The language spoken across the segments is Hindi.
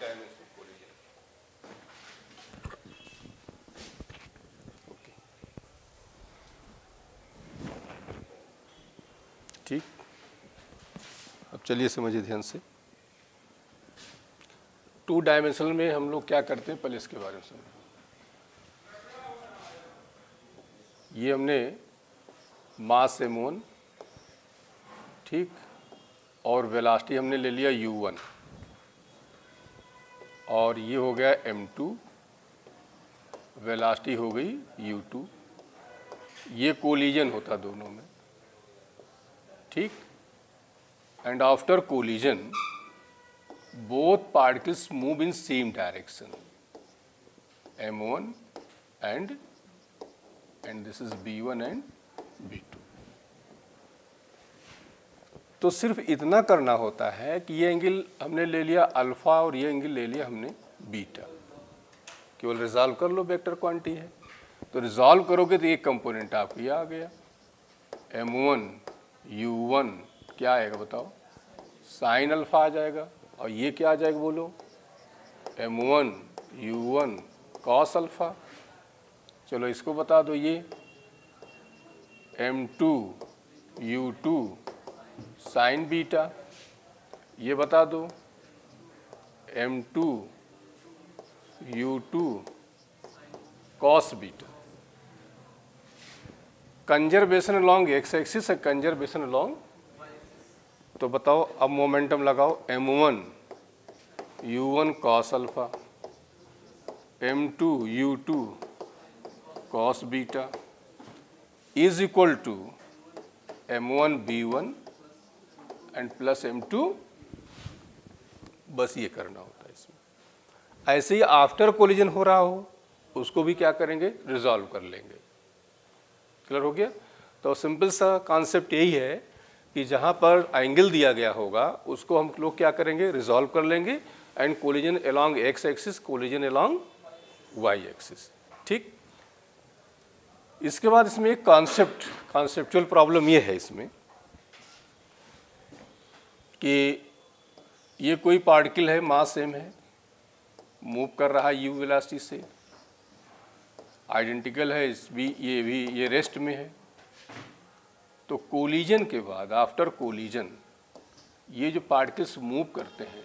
Dimensional collision. ओके, ठीक। अब चलिए समझिए ध्यान से। टू डायमेंशनल में हम लोग क्या करते हैं, पहले इसके बारे में समझें। ये हमने मास m1, ठीक, और वेलोसिटी हमने ले लिया u1, और ये हो गया m2, वेलोसिटी हो गई u2। ये कोलिजन होता दोनों में, ठीक। And after collision both particles move in same direction, m1 and this is b1 and b2। तो सिर्फ इतना करना होता है कि ये एंगल हमने ले लिया अल्फा और ये एंगल ले लिया हमने बीटा। केवल रिजॉल्व कर लो, वेक्टर क्वांटिटी है, तो रिजॉल्व करोगे तो एक कंपोनेंट आपको ये आ गया m1 u1 क्या आएगा बताओ, साइन अल्फा आ जाएगा, और ये क्या आ जाएगा बोलो, m1 u1 कॉस अल्फा। चलो इसको बता दो, ये m2 u2 साइन बीटा, ये बता दो m2 u2 cos beta. Conservation along X axis है, कंजर्वेशन अलोंग, तो बताओ अब मोमेंटम लगाओ, m1 u1 cos alpha, m2 u2 cos beta is equal to m1 b1 and plus m2, बस ये करना होता है इसमें। ऐसे ही आफ्टर कोलिजन हो रहा हो उसको भी क्या करेंगे, रिजॉल्व कर लेंगे। क्लियर हो गया? तो सिंपल सा कॉन्सेप्ट यही है कि जहाँ पर एंगल दिया गया होगा उसको हम लोग क्या करेंगे, रिजॉल्व कर लेंगे, and collision along X axis, collision along Y axis, ठीक। इसके बाद इसमें एक कॉन्सेप्चुअल प्रॉब्लम ये है इसमें कि ये कोई पार्टिकल है, मास सेम है, मूव कर रहा है u वेलोसिटी से, आइडेंटिकल है, इस भी ये रेस्ट में है। तो कोलिजन के बाद, आफ्टर कोलिजन, ये जो पार्टिकल्स मूव करते हैं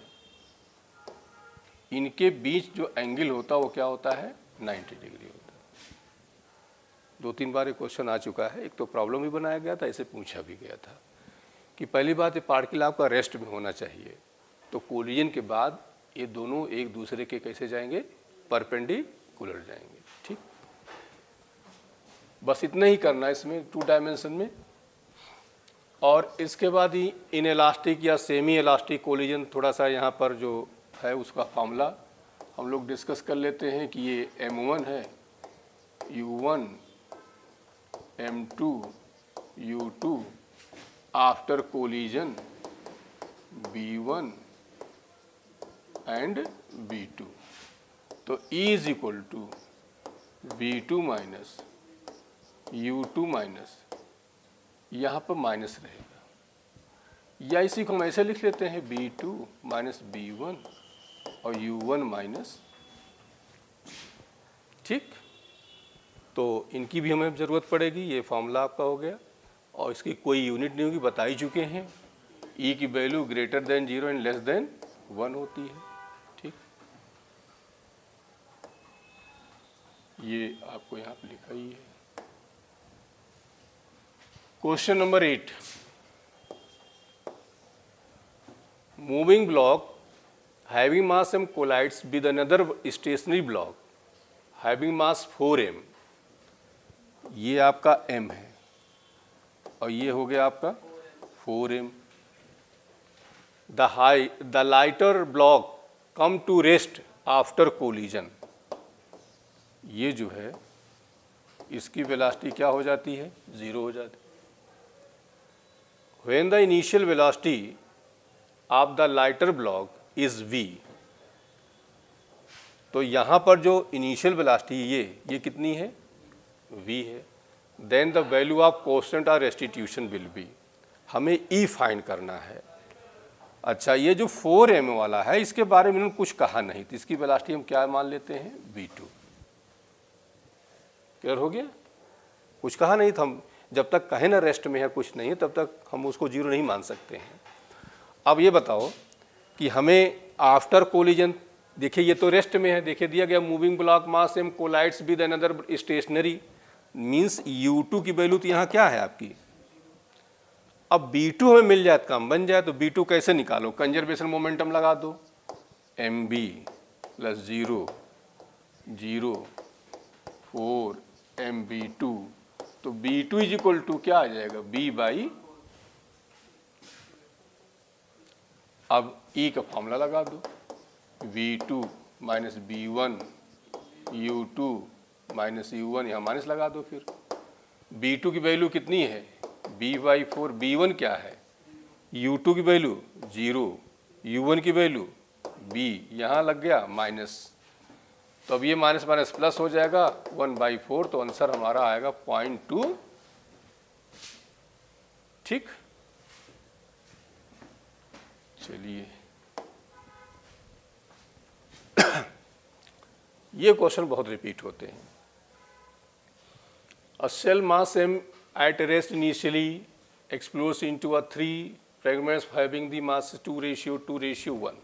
इनके बीच जो एंगल होता है वो क्या होता है, 90 डिग्री होता है। 2-3 बार ये क्वेश्चन आ चुका है, एक तो प्रॉब्लम भी बनाया गया था, इसे पूछा भी गया था कि पहली बात ये पार्टिकल आपका रेस्ट में होना चाहिए, तो कोलिजन के बाद ये दोनों एक दूसरे के कैसे जाएंगे, परपेंडिकुलर जाएंगे, ठीक। बस इतना ही करना है इसमें 2 डायमेंशन में। और इसके बाद ही इन इलास्टिक या सेमी इलास्टिक कोलिजन, थोड़ा सा यहाँ पर जो है उसका फार्मूला हम लोग डिस्कस कर लेते हैं कि ये m1 है, u1 m2 u2 after collision b1 and b2, तो E is equal to b2 minus u2 minus, यहाँ पर माइनस रहेगा, या इसी को हम ऐसे लिख लेते हैं b2 माइनस b1 और u1 माइनस, ठीक। तो इनकी भी हमें ज़रूरत पड़ेगी, ये फॉर्मूला आपका हो गया, और इसकी कोई यूनिट नहीं होगी, बता ही चुके हैं। E की value greater than 0 and less than 1 होती है, ठीक। ये आपको यहाँ पे लिखा ही है। Question number 8, moving block having mass m collides with another stationary block having mass 4m, ये आपका m है और ये हो गया आपका 4m। The lighter block come to rest after collision, ये जो है इसकी वेलोसिटी क्या हो जाती है, 0 हो जाती है। When the initial velocity of the lighter block is v, तो यहाँ पर जो इनिशियल वेलोसिटी ये कितनी है, v है। Then the value of constant और रेस्टिट्यूशन विल बी, हमें E फाइंड करना है। अच्छा, ये जो 4m वाला है इसके बारे में उन्होंने कुछ कहा नहीं, तो इसकी वेलोसिटी हम क्या मान लेते हैं, v2। क्लियर हो गया? कुछ कहा नहीं था, हम जब तक कहे ना रेस्ट में है कुछ नहीं तब तक हम उसको जीरो नहीं मान सकते हैं। अब ये बताओ कि हमें आफ्टर कोलिजन, देखिए ये तो रेस्ट में है, देखिए दिया गया moving block mass m collides with another stationary, means u2 की वैल्यू तो यहाँ क्या है आपकी, अब b2 हमें मिल जाए तो काम बन जाए। तो b2 कैसे निकालो, कंजर्वेशन मोमेंटम लगा दो, mb प्लस 0 0 4 mb2, तो b2 इज इक्वल टू क्या आ जाएगा, b बाई, अब E का फॉर्मूला लगा दो, v2 minus b1 u2 minus u1, यहाँ माइनस लगा दो। फिर b2 की वैल्यू कितनी है, b/4, b1 क्या है, u2 की वैल्यू 0, u1 की वैल्यू b, यहाँ लग गया माइनस, तो अब ये माइनस माइनस प्लस हो जाएगा 1/4, तो आंसर हमारा आएगा 0.2। ठीक, चलिए ये क्वेश्चन बहुत रिपीट होते हैं। A cell mass m at rest initially explodes into a 3 fragments having the mass 2:2:1,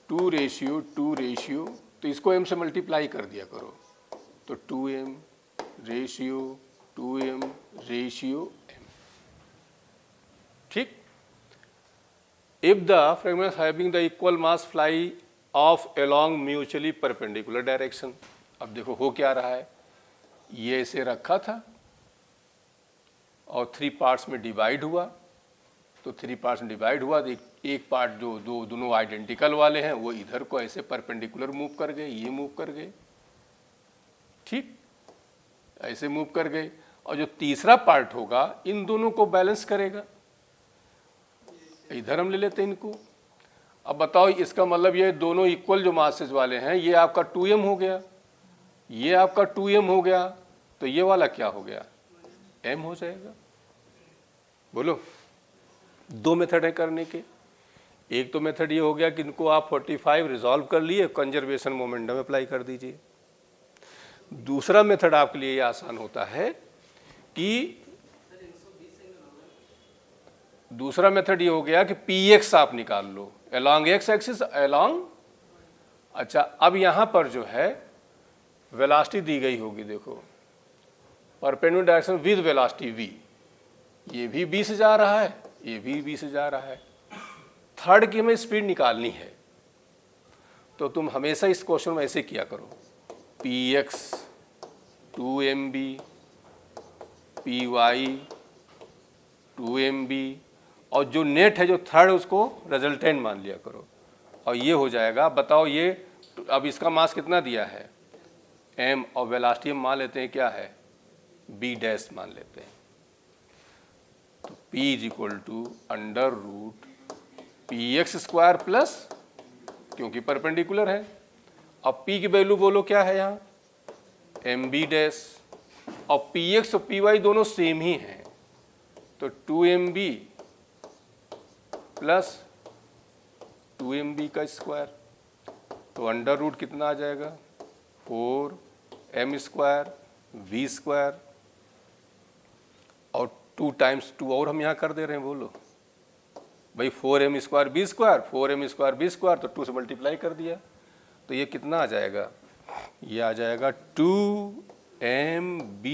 2:2, तो इसको m से मल्टीप्लाई कर दिया करो, तो 2m ratio 2m ratio m। ठीक, if the fragments having the equal mass fly off along mutually perpendicular direction, अब देखो हो क्या रहा है, ये ऐसे रखा था और 3 पार्ट्स में डिवाइड हुआ, तो 3 पार्ट्स में डिवाइड हुआ तो एक पार्ट जो दोनों आइडेंटिकल वाले हैं वो इधर को ऐसे परपेंडिकुलर मूव कर गए, ये मूव कर गए, ठीक ऐसे मूव कर गए, और जो तीसरा पार्ट होगा इन दोनों को बैलेंस करेगा, इधर हम ले लेते हैं इनको। अब बताओ, इसका मतलब ये दोनों इक्वल जो मासेज वाले हैं, ये आपका 2m हो गया, ये आपका 2m हो गया, तो ये वाला क्या हो गया, m हो जाएगा। बोलो, 2 मेथड है करने के, एक तो मेथड ये हो गया कि इनको आप 45 रिजॉल्व कर लिए, कंजर्वेशन मोमेंटम अप्लाई कर दीजिए। दूसरा मेथड आपके लिए ये आसान होता है कि दूसरा मेथड ये हो गया कि px आप निकाल लो along x एक्सिस along, अच्छा अब यहाँ पर जो है वेलोसिटी दी गई होगी, देखो perpendicular direction with velocity v, ये भी b से जा रहा है, ये भी b से जा रहा है, थर्ड की हमें स्पीड निकालनी है, तो तुम हमेशा इस क्वेश्चन में ऐसे किया करो, px 2mb py 2mb, और जो नेट है जो थर्ड उसको रिजल्टेंट मान लिया करो, और ये हो जाएगा। बताओ ये अब इसका मास कितना दिया है m, और वेलोसिटी हम मान लेते हैं क्या है b डैश मान लेते हैं, तो p is equal to under root px square plus, क्योंकि परपेंडिकुलर है, अब p की वैल्यू बोलो क्या है यहाँ mb डैश, और px और py दोनों सेम ही हैं, तो 2mb प्लस 2mb का स्क्वायर, तो अंडर रूट कितना आ जाएगा 4m स्क्वायर v स्क्वायर, और 2 टाइम्स 2 और हम यहाँ कर दे रहे हैं, बोलो भाई 4m square b square, 4m square b square, तो 2 से मल्टीप्लाई कर दिया, तो ये कितना आ जाएगा, ये आ जाएगा 2mb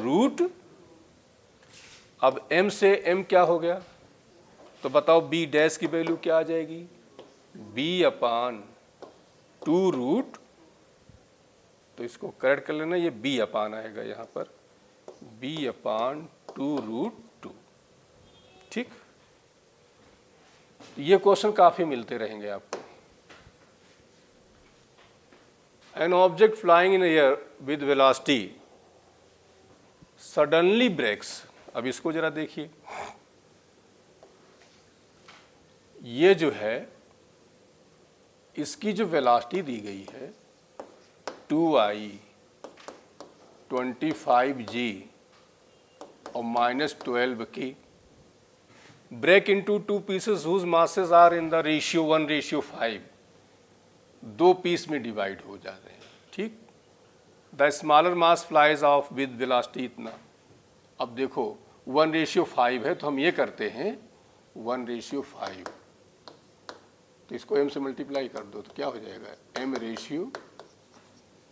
रूट, अब m से m क्या हो गया, तो बताओ b डैश की वैल्यू क्या आ जाएगी, b/2 रूट, तो इसको करेक्ट कर लेना, ये b अपान आएगा यहाँ पर, b/2 रूट 2। ठीक, ये क्वेश्चन काफी मिलते रहेंगे आपको। An object flying in the air with velocity suddenly breaks, अब इसको जरा देखिए, ये जो है इसकी जो वेलोसिटी दी गई है 2i 25g और -12 की, break into two pieces whose masses are in the ratio 1:5, दो पीस में डिवाइड हो जाते हैं, ठीक। The smaller mass flies off with velocity इतना। अब देखो 1:5 है, तो हम ये करते हैं 1:5, तो इसको m से मल्टीप्लाई कर दो तो क्या हो जाएगा m रेशियो,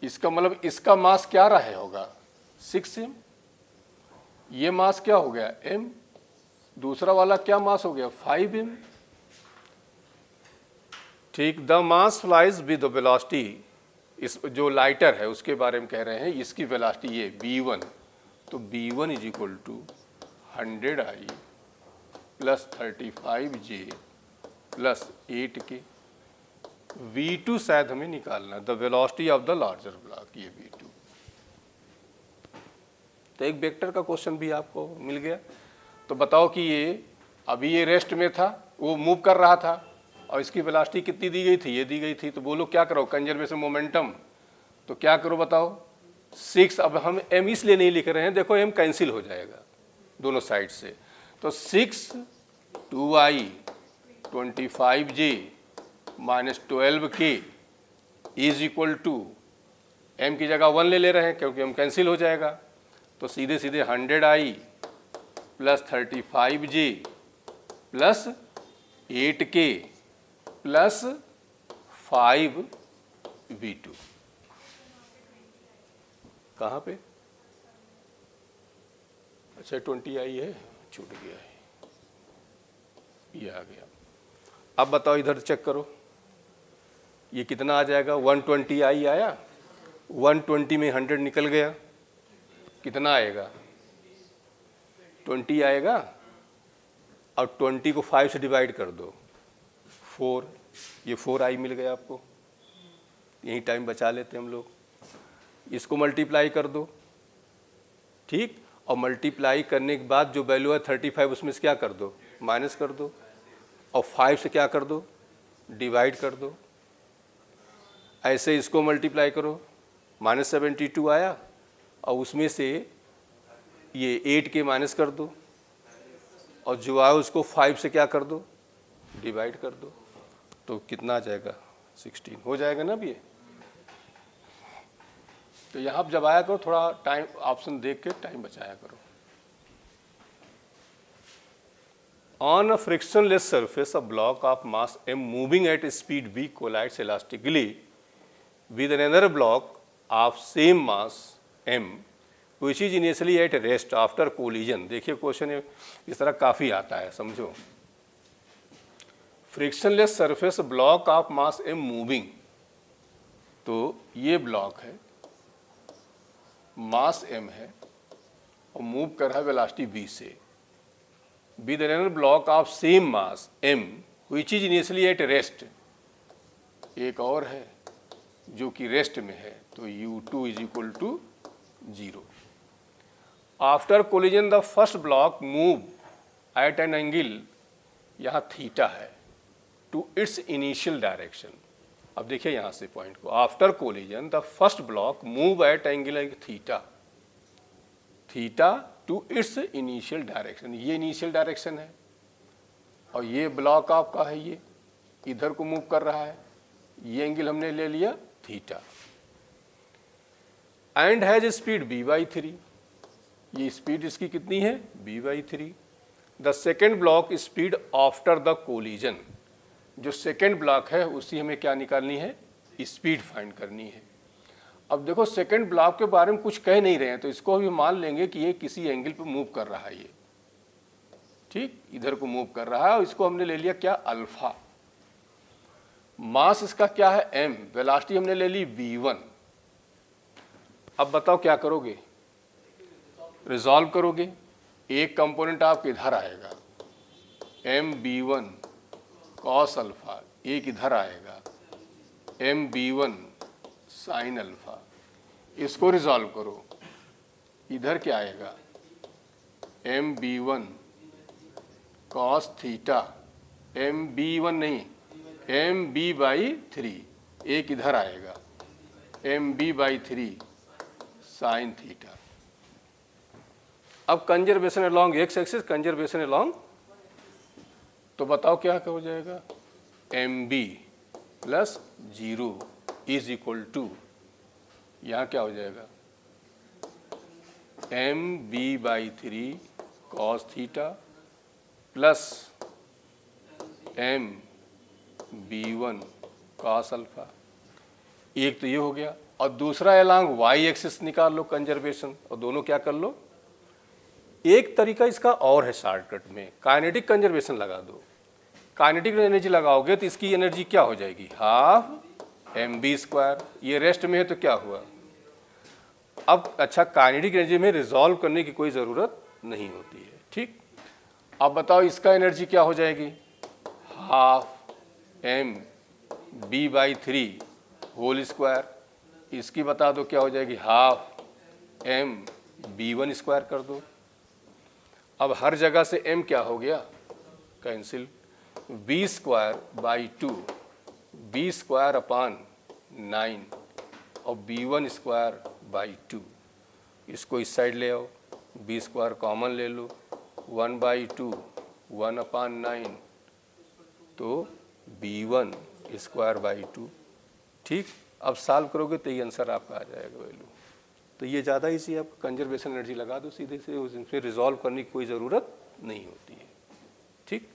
इसका मतलब इसका मास क्या रहा होगा 6m, ये मास क्या हो गया m, दूसरा वाला क्या मास हो गया 5m, ठीक। The mass flies with velocity, इस जो लाइटर है उसके बारे में कह रहे हैं, इसकी वेलोसिटी ये v1, तो v1 is equal to 100i plus 35j plus 8k। v2 शायद हमें निकालना, the velocity of the larger block, ये v2। तो एक वेक्टर का क्वेश्चन भी आपको मिल गया। तो बताओ कि ये अभी ये रेस्ट में था, वो मूव कर रहा था, और इसकी वेलोसिटी कितनी दी गई थी, ये दी गई थी। तो बोलो क्या करो, कंजर्वेशन मोमेंटम, तो क्या करो बताओ 6। अब हम m इसलिए नहीं लिख रहे हैं, देखो m कैंसिल हो जाएगा दोनों साइड से, तो 6 2i 25j minus 12k is equal to, m की जगह 1 ले रहे हैं क्योंकि m कैंसिल हो जाएगा, तो सीधे सीधे 100i plus 35j plus 8k plus 5v2। कहाँ पे, अच्छा 20i है, छूट गया है, ये आ गया। अब बताओ इधर चेक करो, ये कितना आ जाएगा 120i आया, 120 में 100 निकल गया, कितना आएगा 20 आएगा, और 20 को 5 से डिवाइड कर दो 4, ये 4i मिल गया आपको, यही टाइम बचा लेते हम लोग। इसको मल्टीप्लाई कर दो, ठीक, और मल्टीप्लाई करने के बाद जो वैल्यू है 35 उसमें से क्या कर दो माइनस कर दो, और 5 से क्या कर दो डिवाइड कर दो। ऐसे इसको मल्टीप्लाई करो, -72 आया, और उसमें से ये 8k माइनस कर दो, और जो आया उसको 5 से क्या कर दो डिवाइड कर दो, तो कितना आ जाएगा 16 हो जाएगा ना अब ये। तो यहाँ जब आया करो थोड़ा टाइम ऑप्शन देख के टाइम बचाया करो। On a frictionless surface a block of mass m moving at speed v collides elastically with another block of same mass m which is initially at rest after collision। देखिए क्वेश्चन इस तरह काफ़ी आता है, समझो। Frictionless surface block of mass m moving, तो ये ब्लॉक है, मास m है और मूव कर रहा है वेलोसिटी v से, with another block of same mass m which is initially at rest, एक और है जो कि रेस्ट में है, तो u2 is equal to 0। After collision the first block move at an angle, यहाँ थीटा है, टू इट्स इनिशियल डायरेक्शन। अब देखिए यहाँ से पॉइंट को, after collision the first block move at angle theta, theta to its initial direction, ये इनिशियल डायरेक्शन है, और ये ब्लॉक आपका है, ये इधर को मूव कर रहा है, ये एंगल हमने ले लिया theta, and has speed b/3, ये स्पीड इसकी कितनी है b/3। The second block speed after the collision, जो सेकेंड ब्लॉक है उसी हमें क्या निकालनी है स्पीड फाइंड करनी है। अब देखो सेकेंड ब्लॉक के बारे में कुछ कह नहीं रहे हैं, तो इसको भी मान लेंगे कि ये किसी एंगल पे मूव कर रहा है, ये ठीक इधर को मूव कर रहा है, और इसको हमने ले लिया क्या अल्फा। मास इसका क्या है m, वेलोसिटी हमने ले ली v1। अब बताओ क्या करोगे, रिजॉल्व करोगे, एक कंपोनेंट आपके इधर आएगा mb1 cos अल्फा, एक इधर आएगा mb1 साइन अल्फा, इसको रिजॉल्व करो, इधर क्या आएगा mb1 cos थीटा, mb1 नहीं mb/3, एक इधर आएगा mb/3 साइन थीटा। अब conservation along X axis, conservation along तो बताओ क्या हो जाएगा, M B plus 0 is equal to, यहाँ क्या हो जाएगा, M B by 3 cos theta plus M B 1 cos alpha. एक तो ये हो गया, और दूसरा अलोंग वाई एक्सिस निकाल लो कंजर्वेशन, और दोनों क्या कर लो। एक तरीका इसका और है शॉर्टकट में, काइनेटिक कंजर्वेशन लगा दो। काइनेटिक एनर्जी लगाओगे तो इसकी एनर्जी क्या हो जाएगी, हाफ एम बी स्क्वायर। ये रेस्ट में है तो क्या हुआ, अब अच्छा काइनेटिक एनर्जी में रिजॉल्व करने की कोई ज़रूरत नहीं होती है। ठीक, अब बताओ इसका एनर्जी क्या हो जाएगी, half M B by 3 whole square. इसकी बता दो क्या हो जाएगी, हाफ एम बी 1 स्क्वायर कर दो। अब हर जगह से m क्या हो गया, cancel, B square by 2 B square upon 9 और b1 स्क्वायर बाई 2। इसको इस साइड ले आओ, बी स्क्वायर कॉमन ले लो, 1 बाई 2 1 अपान 9 तो b1 स्क्वायर बाई 2। ठीक, अब सॉल्व करोगे तो ये आंसर आपका आ जाएगा वैल्यू। तो ये ज़्यादा इसी आप कंजर्वेशन एनर्जी लगा दो सीधे से, उसमें रिजॉल्व करने की कोई ज़रूरत नहीं होती है। ठीक,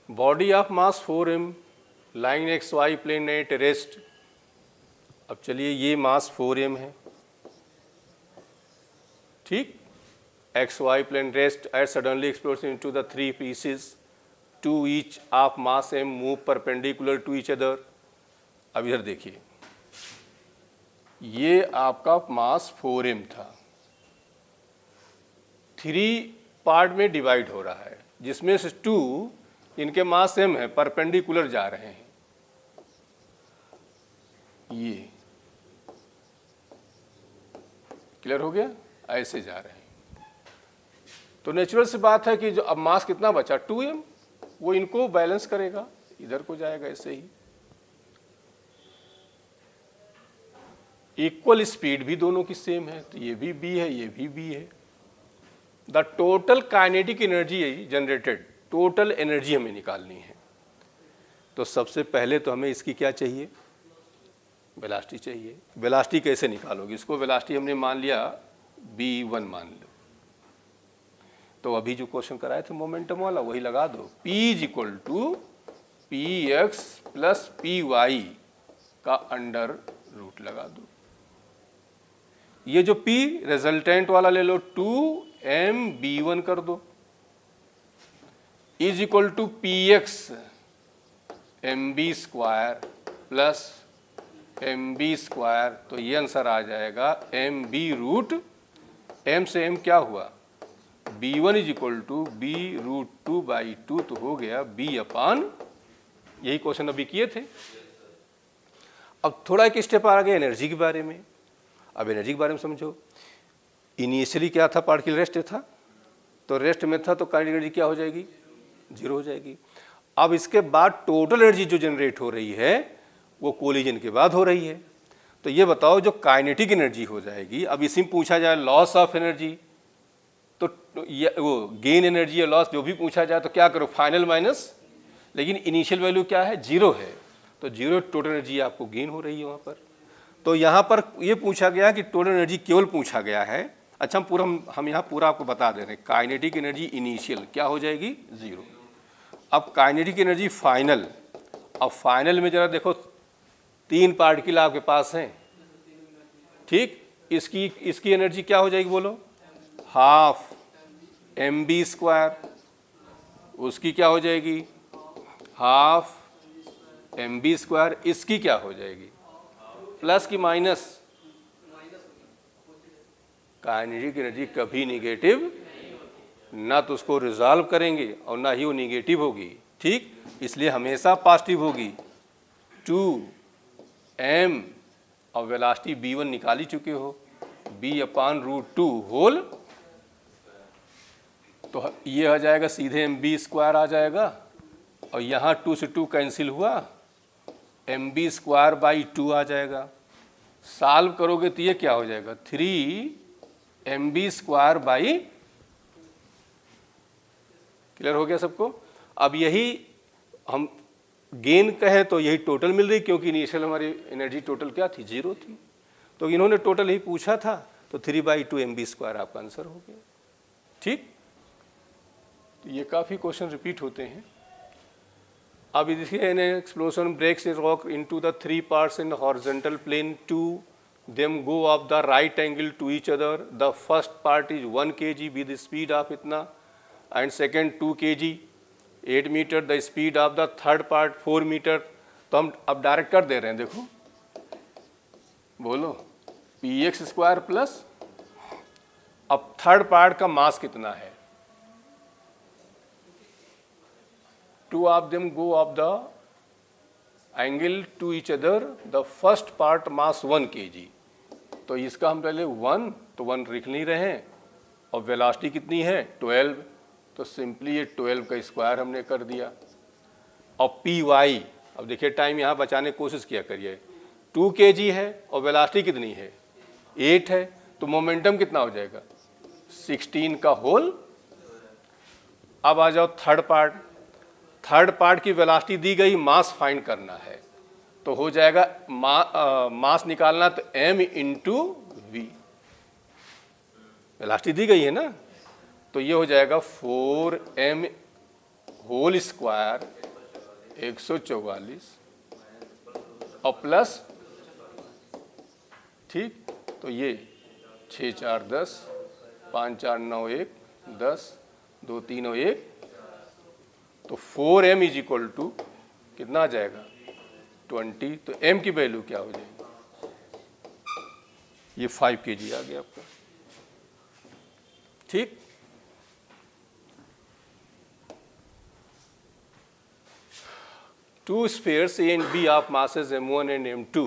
body of mass 4m lying X Y plane at rest. अब चलिए ये मास 4m है, ठीक, X Y plane rest at suddenly explodes into the 3 पीसेस, two each of mass m move perpendicular to each other. अब इधर देखिए, ये आपका मास 4m था, 3 पार्ट में डिवाइड हो रहा है, जिसमें से 2 इनके मास m है, परपेंडिकुलर जा रहे हैं। ये क्लियर हो गया, ऐसे जा रहे हैं। तो नेचुरल सी बात है कि जो अब मास कितना बचा 2m, वो इनको बैलेंस करेगा, इधर को जाएगा ऐसे ही। इक्वल स्पीड भी दोनों की सेम है, तो ये भी b है, ये भी b है। The total kinetic energy generated, total energy हमें निकालनी है। तो सबसे पहले तो हमें इसकी क्या चाहिए, वेलोसिटी चाहिए। वेलोसिटी कैसे निकालोगे, इसको वेलोसिटी हमने मान लिया v1 मान लो। तो अभी जो क्वेश्चन कराए थे मोमेंटम वाला वही लगा दो, p is equal to P X plus P Y का अंडर रूट लगा दो। ये जो p रिजल्टेंट वाला ले लो, 2mb1 कर दो, is equal to P X M B square plus M B square. तो ये आंसर आ जाएगा एम बी रूट, m से m क्या हुआ, b1 is equal to B root 2 by 2, तो हो गया b अपान, यही क्वेश्चन अभी किए थे। अब थोड़ा एक स्टेप आ गया एनर्जी के बारे में। अब एनर्जी के बारे में समझो, इनिशियली क्या था, पार्टिकल रेस्ट था, तो रेस्ट में था तो काइनेटिक एनर्जी क्या हो जाएगी, 0 हो जाएगी। अब इसके बाद टोटल एनर्जी जो जनरेट हो रही है वो कोलिजन के बाद हो रही है। तो ये बताओ जो काइनेटिक एनर्जी हो जाएगी, अब इसी में पूछा जाए लॉस ऑफ एनर्जी, तो ये वो गेन एनर्जी या लॉस जो भी पूछा जाए तो क्या करो, फाइनल माइनस, लेकिन इनिशियल वैल्यू क्या है, 0 है, तो 0 टोटल एनर्जी आपको गेन हो रही है वहाँ पर। तो यहाँ पर ये पूछा गया कि टोटल एनर्जी केवल पूछा गया है। अच्छा, हम यहाँ पूरा आपको बता दे रहे हैं, काइनेटिक एनर्जी इनिशियल क्या हो जाएगी, 0। अब काइनेटिक एनर्जी फाइनल, अब फाइनल में जरा देखो 3 पार्टिकल आपके पास हैं, ठीक, इसकी एनर्जी क्या हो जाएगी बोलो, हाफ एम बी स्क्वायर, उसकी क्या हो जाएगी, हाफ एम बी स्क्वायर, इसकी क्या हो जाएगी, प्लस की माइनस, काइनेटिक एनर्जी कभी निगेटिव ना तो उसको रिजॉल्व करेंगे और ना ही वो निगेटिव होगी, ठीक, इसलिए हमेशा पॉजिटिव होगी। 2m और वेलोसिटी b1 निकाल ही चुके हो, b अपान रूट 2 होल, तो ये आ जाएगा सीधे एम बी स्क्वायर आ जाएगा, और यहाँ 2 से 2 कैंसिल हुआ, एम बी स्क्वायर बाई 2 आ जाएगा। सॉल्व करोगे तो ये क्या हो जाएगा, 3 mv² बाई, क्लियर हो गया सबको। अब यही हम गेन कहें तो यही टोटल मिल रही, क्योंकि इनिशियल हमारी एनर्जी टोटल क्या थी, 0 थी। तो इन्होंने टोटल ही पूछा था, तो 3/2 mv² आपका आंसर हो गया। ठीक, तो ये काफ़ी क्वेश्चन रिपीट होते हैं। अब देखिए, an explosion breaks a rock into the 3 parts in horizontal plane, 2 them go off the right angle to each other. The first part is 1 kg with speed of इतना, and second 2 kg 8 meter, the speed of the third part 4 meter. तो हम अब डायरेक्ट कर दे रहे हैं, देखो बोलो, px² प्लस, अब थर्ड पार्ट का मास कितना है, 2 of them go of the angle to each other, the first part mass 1 kg। तो इसका हम पहले 1, तो 1 लिख नहीं रहे हैं, और वेलोसिटी कितनी है 12, तो सिंपली ये 12 का स्क्वायर हमने कर दिया। और py, अब देखिए टाइम यहाँ बचाने की कोशिश किया करिए, 2 kg है और वेलोसिटी कितनी है 8 है, तो मोमेंटम कितना हो जाएगा 16 का होल। अब आ जाओ थर्ड पार्ट, थर्ड पार्ट की वेलोसिटी दी गई, मास फाइंड करना है, तो हो जाएगा मास निकालना तो m इंटू वी, वेलोसिटी दी गई है ना, तो ये हो जाएगा 4m होल स्क्वायर 144 और प्लस, ठीक, तो ये 6 4 10, 5 4 9 1 10, 2 3 1, तो 4m इज इक्वल टू कितना आ जाएगा 20। तो m की वैल्यू क्या हो जाएगी, ये 5 kg आ गया आपका। ठीक, to spheres A and B of masses m1 and m2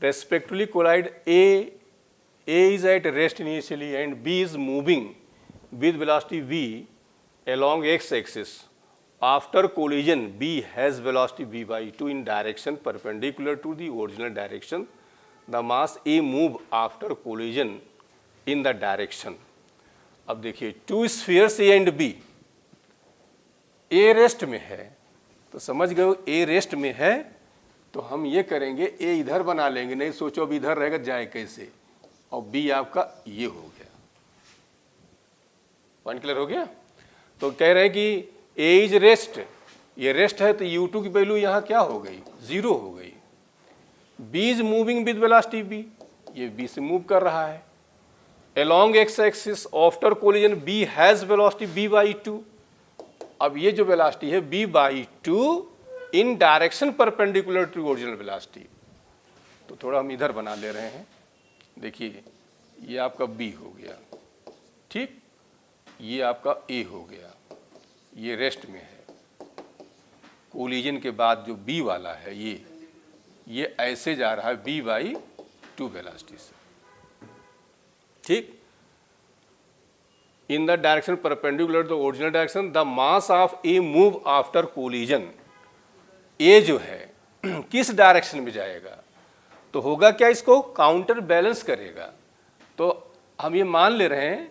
respectively collide. A is at rest initially and B is moving with velocity v along x-axis. After collision, B has velocity v/2 in direction perpendicular to the original direction. The mass A move after collision in the direction. अब देखिए, to spheres A and B, A rest में है, तो समझ गए A रेस्ट में है, तो हम ये करेंगे A इधर बना लेंगे, नहीं सोचो अब इधर रहेगा जाए कैसे, और B आपका ये हो गया। पॉइंट क्लियर हो गया। तो कह रहे हैं कि A इज रेस्ट, ये रेस्ट है, तो U2 की वैल्यू यहाँ क्या हो गई 0 हो गई। B is moving with velocity B, ये B से मूव कर रहा है along x axis, after collision B has velocity v/2। अब ये जो वेलोसिटी है v/2 in direction perpendicular to original velocity, तो थोड़ा हम इधर बना ले रहे हैं। देखिए, ये आपका B हो गया, ठीक, ये आपका A हो गया, ये रेस्ट में है। कोलिजन के बाद जो B वाला है, ये ऐसे जा रहा है v/2 वेलोसिटी से, ठीक, in the direction perpendicular to original direction. The mass of A move after collision, A जो है किस डायरेक्शन में जाएगा, तो होगा क्या, इसको काउंटर बैलेंस करेगा। तो हम ये मान ले रहे हैं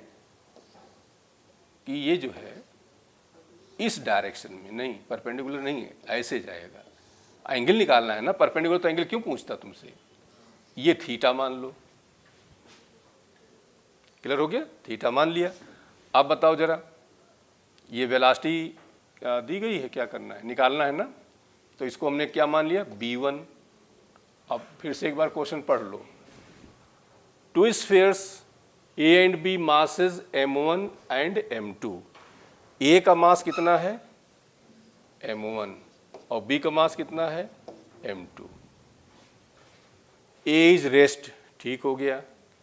कि ये जो है इस डायरेक्शन में नहीं, परपेंडिकुलर नहीं है, ऐसे जाएगा। एंगल निकालना है ना, परपेंडिकुलर तो एंगल क्यों पूछता तुमसे, ये थीटा मान लो। क्लियर हो गया, थीटा मान लिया। अब बताओ जरा, ये वेलोसिटी दी गई है, क्या करना है, निकालना है ना, तो इसको हमने क्या मान लिया b1। अब फिर से एक बार क्वेश्चन पढ़ लो। Two spheres A and B masses m1 and m2। A का मास कितना है m1 और B का मास कितना है m2। A इज रेस्ट, ठीक हो गया,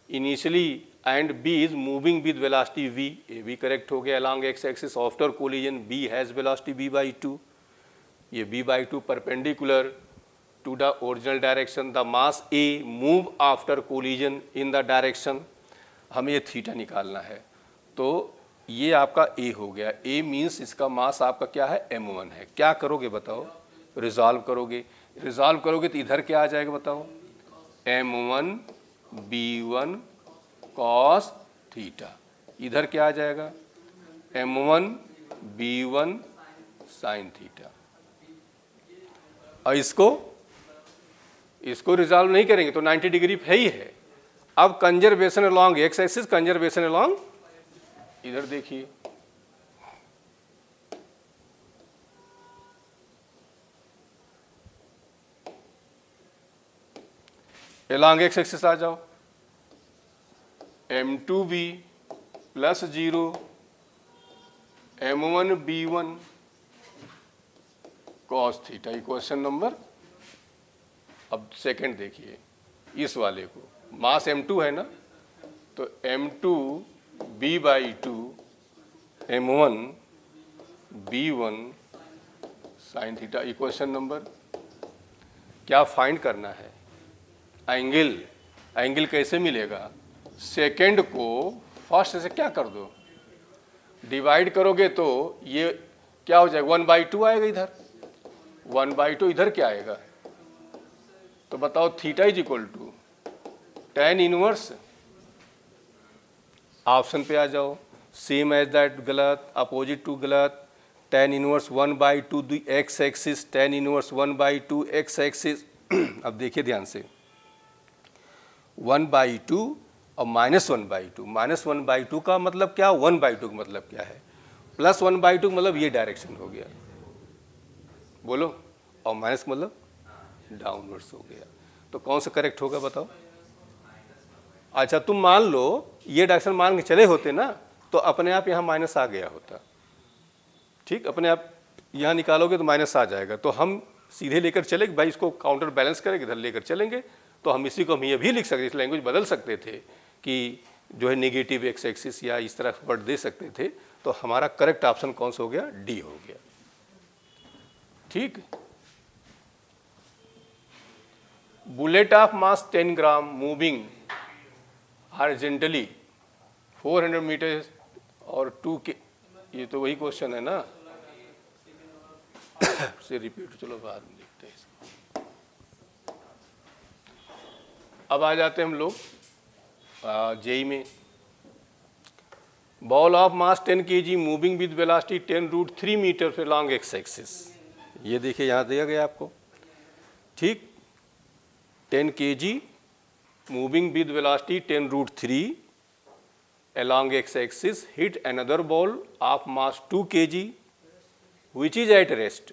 initially, and B is moving with velocity v, ये भी करेक्ट हो गया, along x axis, after collision B has velocity v/2, ये v/2 perpendicular to the original direction. The mass A move after collision in the direction, हमें ये थीटा निकालना है, तो ये आपका A हो गया। A मीन्स इसका मास आपका क्या है m1 है। क्या करोगे बताओ, रिजॉल्व करोगे, तो इधर क्या आ जाएगा बताओ, m1 b1 कॉस थीटा। इधर क्या आ जाएगा, m1 b1 साइन थीटा। और इसको रिजॉल्व नहीं करेंगे तो 90 डिग्री है ही है। अब conservation along X axis, conservation along, इधर देखिए अलोंग एक्स एक्सिस आ जाओ, m2b plus 0 m1 b1 cos theta, equation number. अब सेकंड देखिए इस वाले को, मास m2 है ना, तो m2 b/2 m1 b1 sine theta, equation number. क्या फाइंड करना है, एंगल। एंगल कैसे मिलेगा, सेकंड को फर्स्ट से क्या कर दो, डिवाइड करोगे तो ये क्या हो जाएगा, 1/2 आएगा इधर, 1/2 इधर क्या आएगा, तो बताओ theta is equal to tan inverse. Option पे आ जाओ, सेम एज दैट गलत, अपोजिट टू गलत, tan inverse 1/2 the X axis, tan inverse 1/2 X axis. अब देखिए ध्यान से, 1/2 और -1/2, -1/2 का मतलब क्या, 1/2 का मतलब क्या है, प्लस 1/2 मतलब ये डायरेक्शन हो गया, बोलो, और माइनस मतलब डाउनवर्ड्स हो गया। तो कौन सा करेक्ट होगा बताओ। अच्छा तुम मान लो ये डायरेक्शन मान के चले होते ना, तो अपने आप यहाँ माइनस आ गया होता, ठीक, अपने आप यहाँ निकालोगे तो माइनस आ जाएगा, तो हम सीधे लेकर चले भाई, इसको काउंटर बैलेंस करेंगे, इधर लेकर चलेंगे, तो हम इसी को हम ये भी लिख सकते, इस लैंग्वेज बदल सकते थे कि जो है नेगेटिव एक्स एक्सिस या इस तरह वर्ड दे सकते थे। तो हमारा करेक्ट ऑप्शन कौन सा हो गया, डी हो गया, ठीक। Bullet of mass 10 gram moving horizontally 400 metre और 2 के, ये तो वही क्वेश्चन है ना, से रिपीट, चलो बाद में देखते हैं इसको। अब आ जाते हैं हम लोग जेई में। Ball of mass 10 kg moving with velocity 10√3 metre long x axis, ये देखिए यहाँ दिया गया आपको, ठीक, 10 kg moving with velocity 10√3 along x axis hit another ball of mass 2 kg which is at rest।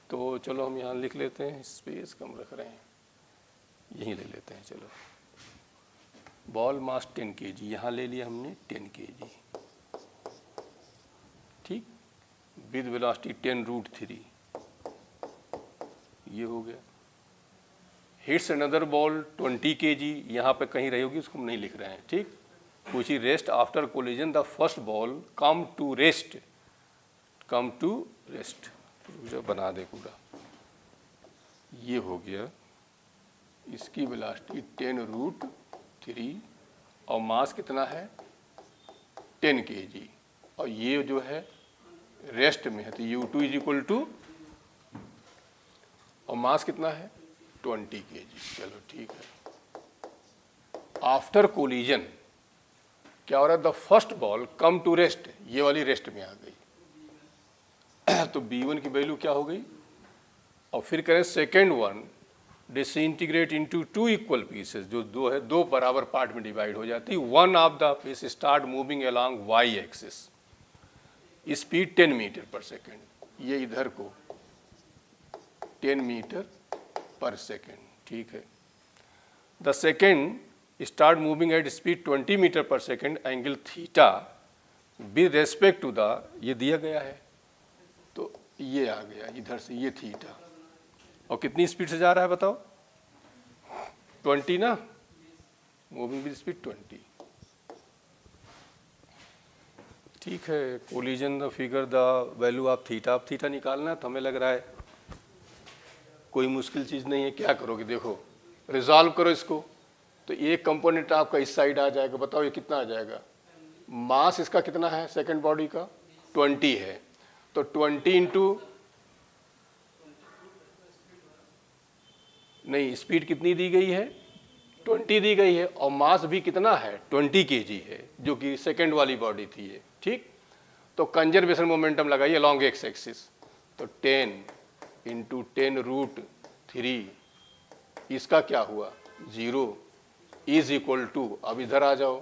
तो चलो हम यहाँ लिख लेते हैं, स्पेस कम रख रहे हैं, यहीं ले लेते हैं, चलो बॉल मास 10 kg, यहाँ ले लिया हमने 10 kg, ठीक, विद वेलोसिटी 10√3, ये हो गया। हिट्स अनदर बॉल 20 kg, यहाँ पे कहीं रही होगी, उसको हम नहीं लिख रहे हैं, ठीक, which is rest after collision the first ball come to rest, जो बना दे पूरा, ये हो गया, इसकी वेलोसिटी 10√3 और मास कितना है 10 kg, और ये जो है रेस्ट में है, तो u2 इज इक्वल टू, और मास कितना है 20 kg, चलो ठीक है। आफ्टर कोलिजन क्या हो रहा है, the first ball come to rest, ये वाली रेस्ट में आ गई, तो b1 की वैल्यू क्या हो गई, और फिर करें second one, disintegrate into 2 equal pieces, जो दो है, दो बराबर पार्ट में डिवाइड हो जाती, one of the piece start moving along Y axis, speed 10 metre per second, ये इधर को 10 मीटर पर सेकेंड, ठीक है। The second start moving at speed 20 metre per second, angle theta with respect to the, ये दिया गया है, तो ये आ गया इधर से, ये थीटा, और कितनी स्पीड से जा रहा है बताओ, 20 ना, मूविंग विद स्पीड 20, ठीक है। Collision the figure the value of theta, अब थीटा निकालना है, तो हमें लग रहा है कोई मुश्किल चीज़ नहीं है, क्या करोगे, देखो रिजॉल्व करो इसको, तो एक कंपोनेंट आपका इस साइड आ जाएगा, बताओ ये कितना आ जाएगा, मास इसका कितना है सेकंड बॉडी का 20 है, तो 20 इंटू, नहीं स्पीड कितनी दी गई है 20 दी गई है और मास भी कितना है 20 kg है, जो कि सेकंड वाली बॉडी थी ये, ठीक। तो कंजर्वेशन मोमेंटम लगाइए लॉन्ग एक्स एक्सिस, तो 10 इंटू 10√3, इसका क्या हुआ 0 इज इक्वल टू, अब इधर आ जाओ,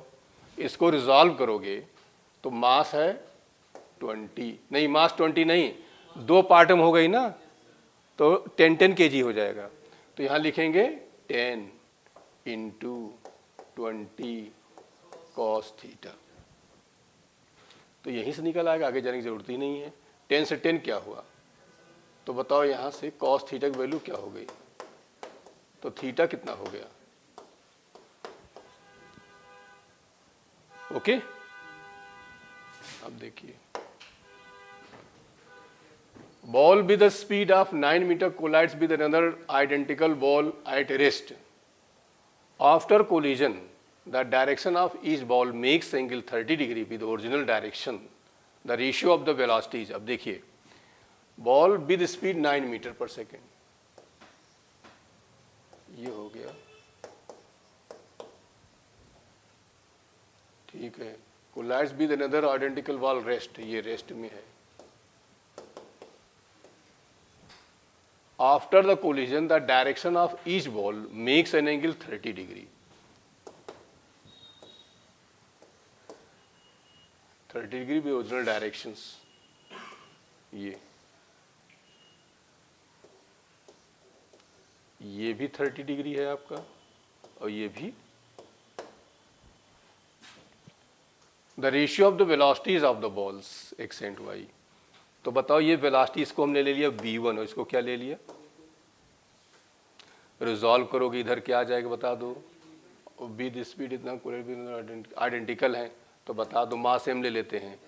इसको रिजॉल्व करोगे तो मास है 20, नहीं मास 20 नहीं, 2 पार्ट में हो गई ना, तो 10 kg हो जाएगा। तो यहाँ लिखेंगे 10 इंटू 20 कॉस थीटा, तो यहीं से निकल आएगा, आगे जाने की जरूरत ही नहीं है। 10 से 10 क्या हुआ, तो बताओ यहाँ से कॉस थीटा की वैल्यू क्या हो गई, तो थीटा कितना हो गया, ओके। अब देखिए, ball with the speed of 9 meter collides with another identical ball at rest. After collision, the direction of each ball makes angle 30 degree with original direction. The ratio of the velocities. अब देखिए, ball with speed 9 meter per second, ये हो गया, ठीक है। collides with another identical ball rest, ये rest में है। After the collision, the direction of each ball makes an angle 30 degree. 30 degree भी original directions, ये भी 30 डिग्री है आपका, और ये भी। The ratio of the velocities of the balls x and y. तो बताओ ये वेलोसिटी, इसको हमने ले लिया v1 और इसको क्या ले लिया, रिजॉल्व करोगे इधर क्या आ जाएगा बता दो, विद स्पीड इतना आइडेंटिकल है, तो बता दो। मास m ले लेते हैं,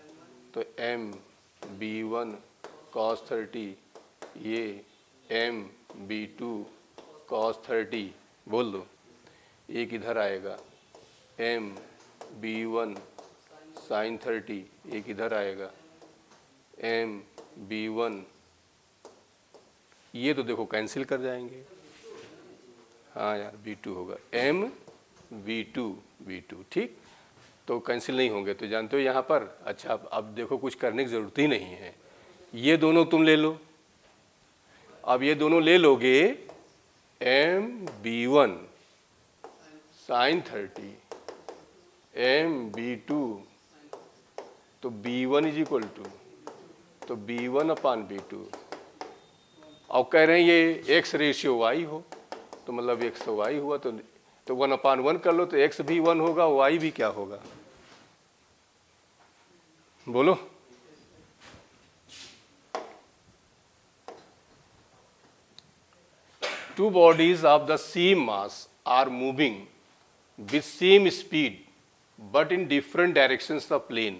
तो m b1 cos 30, ये m b2 cos 30, बोल दो। एक इधर आएगा m b1 sin 30, एक इधर आएगा m b1, ये तो देखो कैंसिल कर जाएंगे, हाँ यार b2 होगा m b2, ठीक। तो कैंसिल नहीं होंगे, तो जानते हो यहाँ पर। अच्छा अब देखो कुछ करने की ज़रूरत ही नहीं है, ये दोनों तुम ले लो। अब ये दोनों ले लोगे, m b1 sin 30 m b2, तो b1 इज इक्वल टू, तो b1 अपान b2। और कह रहे हैं ये x रेशियो y हो, तो मतलब x तो y हुआ, तो 1/1 कर लो, तो x भी 1 होगा, y भी क्या होगा, बोलो। Two bodies of the same mass are moving with same speed but in different directions of plane.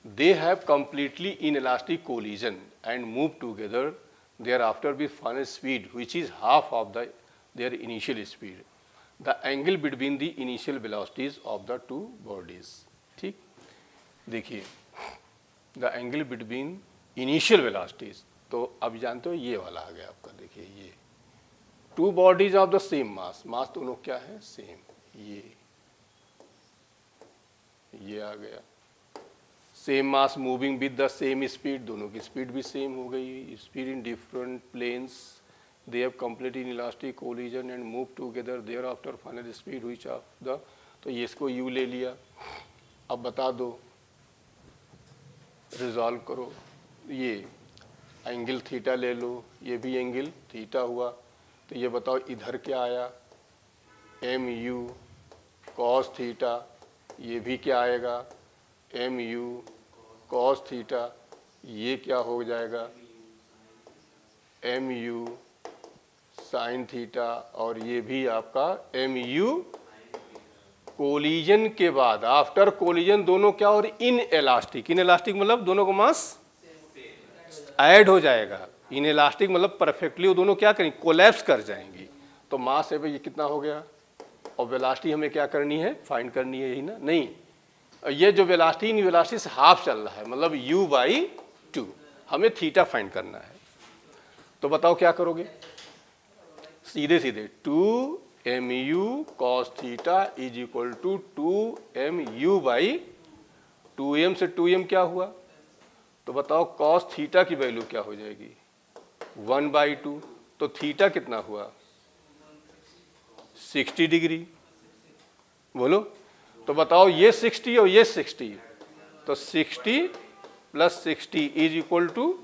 They have completely inelastic collision and move together thereafter with final speed which is half of their initial speed. The angle between the initial velocities of the two bodies. ठीक, देखिए the angle between initial velocities, तो अब जानते हो ये वाला आ गया आपका। देखिए ये two bodies of the same mass, mass दोनों क्या है सेम, ये आ गया। Same mass moving with the same speed, दोनों की स्पीड भी सेम हो गई, speed in different planes, they have complete inelastic collision and move together thereafter final speed which of the, तो ये इसको यू ले लिया। अब बता दो, रिजॉल्व करो, ये एंगल थीटा ले लो, ये भी एंगल थीटा हुआ, तो ये बताओ इधर क्या आया, एम यू कॉस थीटा, ये भी क्या आएगा एम यू कॉस थीटा, ये क्या हो जाएगा एम यू साइन थीटा, और ये भी आपका एम यू कोलिजन के बाद, आफ्टर कोलिजन दोनों क्या, और इन इलास्टिक, इन इलास्टिक मतलब दोनों को मास ऐड हो जाएगा, इन इलास्टिक मतलब परफेक्टली वो दोनों क्या करेंगे, कोलैप्स कर जाएंगी। तो मास है भाई ये कितना हो गया, और वेलोसिटी हमें क्या करनी है, फाइंड करनी है, यही ना, नहीं ये जो वेलोसिटी इन वेलोसिटी से हाफ चल रहा है, मतलब u/2, हमें थीटा फाइंड करना है। तो बताओ क्या करोगे, सीधे सीधे 2 mu cos theta is equal to 2mu by 2m से 2m क्या हुआ, तो बताओ cos थीटा की वैल्यू क्या हो जाएगी 1/2, तो थीटा कितना हुआ 60 डिग्री। बोलो, तो बताओ ये 60 और ये 60, तो 60 प्लस 60 इज इक्वल टू,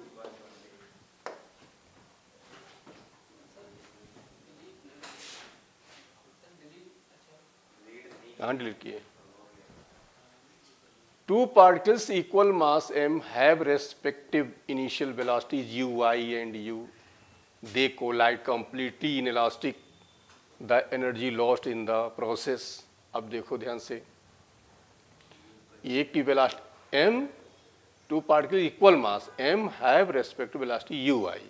हाँ डिलीट किए, two particles equal mass m have respective initial velocities uy and u. They collide completely inelastic. The energy lost in the process. अब देखो ध्यान से, एक की velocity m, two particles equal mass m have respective velocity ui,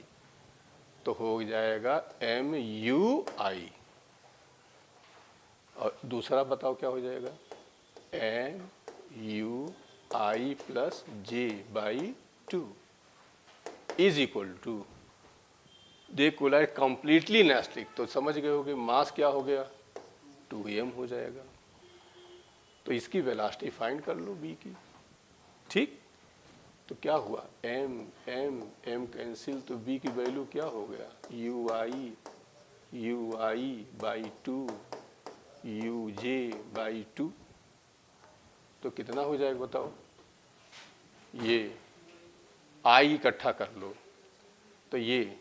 तो हो जाएगा m u i। और दूसरा बताओ क्या हो जाएगा m u i plus j by 2 is equal to, they collide completely inelastic, तो समझ गए हो कि मास क्या हो गया 2m हो जाएगा। तो इसकी वेलोसिटी फाइंड कर लो b की, ठीक। तो क्या हुआ m कैंसिल, तो b की वैल्यू क्या हो गया ui बाई 2 uj बाई 2, तो कितना हो जाएगा बताओ, ये i इकट्ठा कर लो, तो ये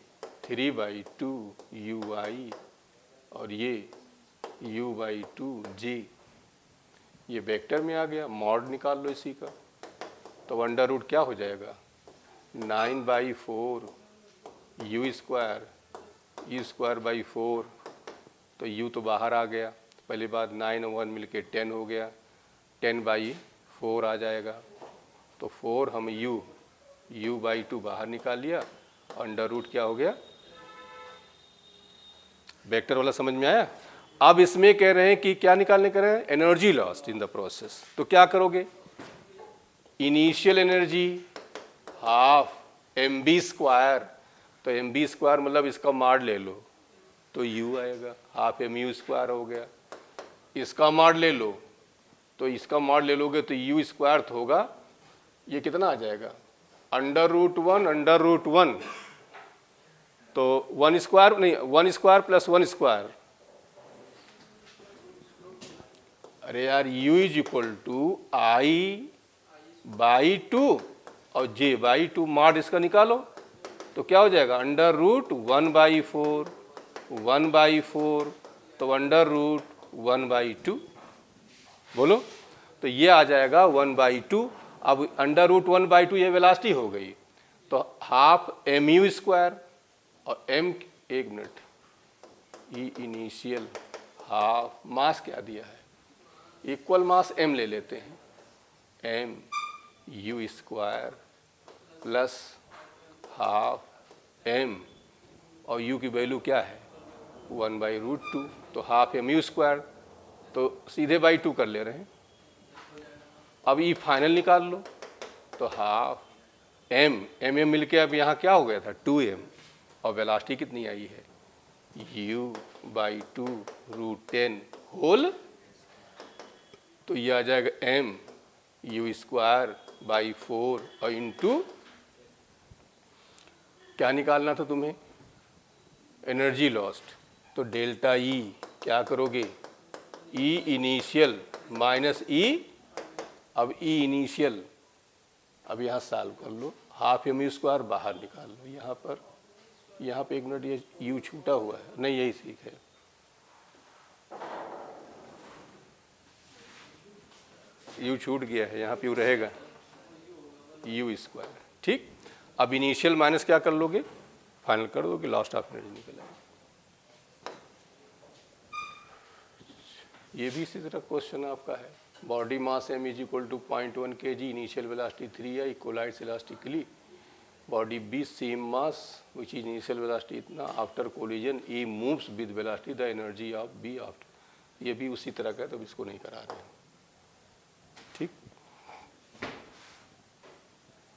3/2 ui और ये u/2j, ये वेक्टर में आ गया, मॉड निकाल लो इसी का, तो अंडर रूट क्या हो जाएगा 9/4 u स्क्वायर बाई 4, तो u तो बाहर आ गया, पहली बात 9 और 1 मिलके 10 हो गया, 10/4 आ जाएगा, तो 4 हम u/2 बाहर निकाल लिया, अंडर रूट क्या हो गया, वेक्टर वाला समझ में आया। अब इसमें कह रहे हैं कि क्या निकालने कह रहे हैं, energy lost in the process, तो क्या करोगे, initial energy half mb square, तो mb स्क्वायर मतलब इसका माड ले लो तो u आएगा, हाफ mu स्क्वायर हो गया, इसका माड ले लो तो इसका मॉड ले लोगे तो u स्क्वायर तो होगा, ये कितना आ जाएगा √1 तो 1 स्क्वायर नहीं 1 स्क्वायर प्लस 1 स्क्वायर, अरे यार u is equal to i/2 और j/2, मॉड इसका निकालो तो क्या हो जाएगा √1/4 तो √1/2, बोलो, तो ये आ जाएगा 1/2। अब √1/2 ये वेलोसिटी हो गई, तो हाफ mu स्क्वायर और m, एक मिनट, ई इनिशियल हाफ मास क्या दिया है, इक्वल मास m ले लेते हैं, m u square plus half m और u की वैल्यू क्या है 1/√2, तो हाफ mu स्क्वायर, तो सीधे बाई 2 कर ले रहे हैं। अब ई फाइनल निकाल लो, तो हाफ m मिलके अब यहाँ क्या हो गया था 2m, और वेलोसिटी कितनी आई है u/2 √10 होल, तो ये आ जाएगा m u स्क्वायर बाई 4 और इंटू क्या निकालना था तुम्हें, एनर्जी लॉस्ट, तो डेल्टा E क्या करोगे, E इनिशियल माइनस E, अब E इनिशियल, अब यहाँ सॉल्व कर लो, हाफ mu स्क्वायर बाहर निकाल लो, यहाँ पे एक मिनट, ये U छूटा हुआ है, नहीं यही ठीक है, U छूट गया है, यहाँ पे U रहेगा U स्क्वायर, ठीक। अब इनिशियल माइनस क्या कर लोगे, फाइनल कर दोगे, लॉस्ट ऑफ एनर्जी निकल आएगा। ये भी इसी तरह क्वेश्चन आपका है, body mass m is equal to 0.1 kg, initial velocity 3i, collides elastically, body B same mass which is initial velocity इतना, after collision E moves with velocity, the energy of B after, ये भी उसी तरह का है, तो इसको नहीं करा रहे हैं।